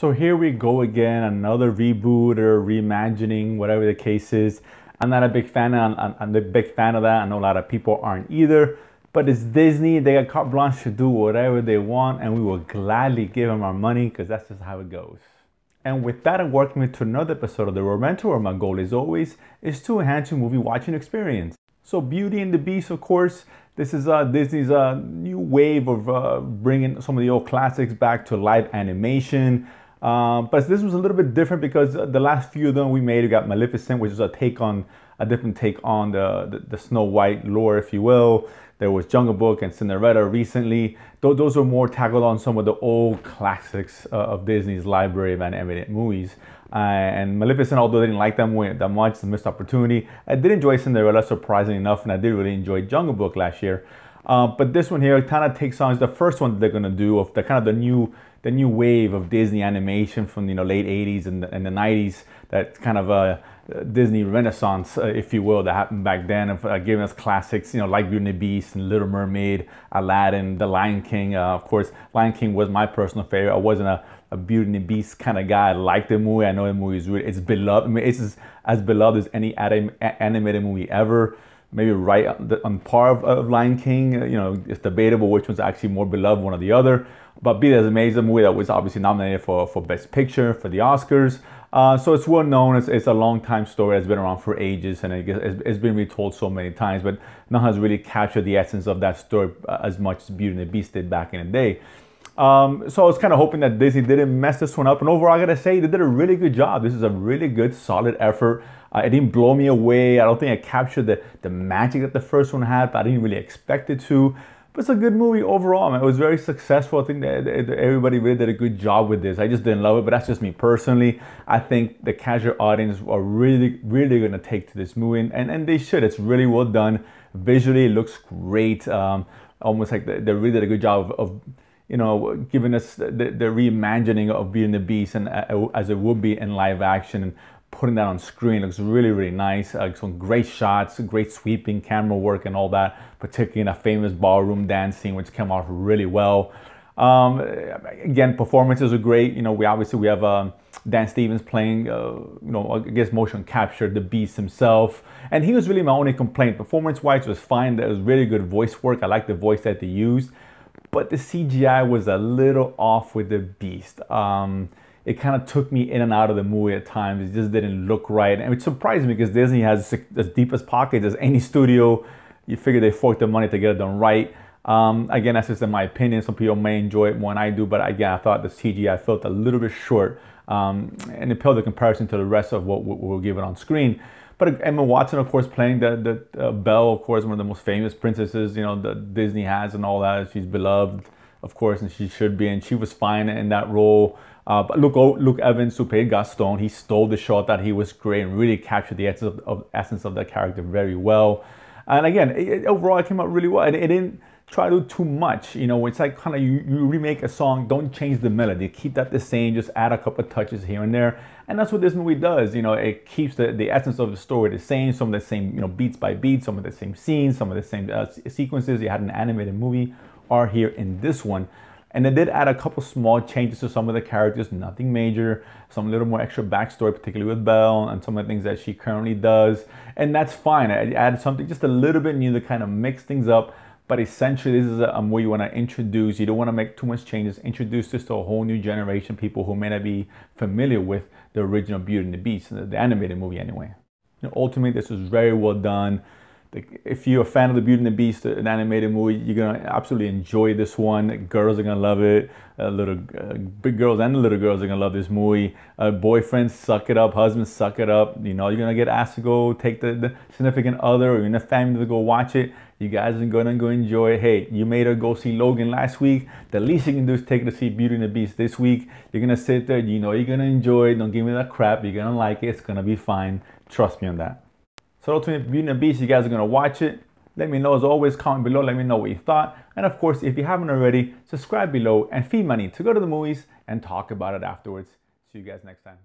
So here we go again, another reboot or reimagining, whatever the case is. I'm not a big fan I'm a big fan of that. I know a lot of people aren't either, but it's Disney. They got carte blanche to do whatever they want, and we will gladly give them our money because that's just how it goes. And with that, I'm working to another episode of The Romantic, where my goal, as always, is to enhance your movie watching experience. So Beauty and the Beast, of course, this is Disney's new wave of bringing some of the old classics back to live animation. But this was a little bit different because the last few of them we made, we got Maleficent, which is a different take on the Snow White lore, if you will. There was Jungle Book and Cinderella recently. Those are more tackled on some of the old classics of Disney's library of animated movies. And Maleficent, although I didn't like that movie that much, it's a missed opportunity. I did enjoy Cinderella, surprisingly enough, and I did really enjoy Jungle Book last year. But this one here kind of takes on the first one that they're gonna do of the new wave of Disney animation from late 80s and the 90s. That kind of a Disney Renaissance, if you will, that happened back then, of giving us classics, like Beauty and the Beast and Little Mermaid, Aladdin, The Lion King. Of course, Lion King was my personal favorite. I wasn't a Beauty and the Beast kind of guy. I liked the movie. I know the movie is it's beloved. I mean, it's as beloved as any animated movie ever. Maybe right on par of Lion King. It's debatable which one's actually more beloved, one or the other. But be that as amazing movie that was obviously nominated for Best Picture for the Oscars. So it's well known. It's a long time story that's been around for ages, and it's been retold so many times. But none has really captured the essence of that story as much as Beauty and the Beast did back in the day. So I was kind of hoping that Disney didn't mess this one up. And overall, I gotta say, they did a really good job. This is a really good, solid effort. It didn't blow me away. I don't think I captured the magic that the first one had, but I didn't really expect it to. But it's a good movie overall, man. It was very successful. I think that everybody really did a good job with this. I just didn't love it, but that's just me personally. I think the casual audience are really, really going to take to this movie, and they should. It's really well done. Visually, it looks great. Almost like they really did a good job of giving us the reimagining of Beauty and the Beast, and as it would be in live action, and putting that on screen. Looks really, really nice. Some great shots, great sweeping camera work and all that, particularly in a famous ballroom dance scene, which came off really well. Again, performances are great. We have Dan Stevens playing, I guess motion capture, the Beast himself. And he was really my only complaint. Performance-wise, was fine. There was really good voice work. I like the voice that they used. But the CGI was a little off with the Beast. It kind of took me in and out of the movie at times. It just didn't look right. And it surprised me because Disney has as deepest pockets as any studio. You figure they forked the money to get it done right. Again, that's just in my opinion. Some people may enjoy it more than I do. But again, I thought the CGI felt a little bit short. And it paled the comparison to the rest of what we're given on screen. But Emma Watson, of course, playing the Belle, of course, one of the most famous princesses, that Disney has and all that. She's beloved, of course, and she should be. And she was fine in that role. But Luke Evans, who played Gaston, he stole the show. Thought he was great and really captured the essence of that character very well. And again, overall, it came out really well. It didn't try to do too much. It's like kind of you remake a song, don't change the melody. Keep that the same, just add a couple of touches here and there. And that's what this movie does. It keeps the essence of the story the same. Some of the same, beats by beat, some of the same scenes, some of the same sequences you had in an animated movie are here in this one. And they did add a couple small changes to some of the characters, nothing major, some little more extra backstory, particularly with Belle and some of the things that she currently does. And that's fine. I added something just a little bit new to kind of mix things up. But essentially, this is a movie you want to introduce. You don't want to make too much changes. Introduce this to a whole new generation, people who may not be familiar with the original Beauty and the Beast, the animated movie anyway. Ultimately, this was very well done. If you're a fan of the Beauty and the Beast, an animated movie, you're going to absolutely enjoy this one. Girls are going to love it. Big girls and the little girls are going to love this movie. Boyfriends, suck it up. Husbands, suck it up. You're going to get asked to go take the significant other or even the family to go watch it. You guys are going to go enjoy it. Hey, you made her go see Logan last week. The least you can do is take her to see Beauty and the Beast this week. You're going to sit there. You're going to enjoy it. Don't give me that crap. You're going to like it. It's going to be fine. Trust me on that. So ultimately, Beauty and the Beast, you guys are going to watch it. Let me know, as always, comment below. Let me know what you thought. And of course, if you haven't already, subscribe below and feed money to go to the movies and talk about it afterwards. See you guys next time.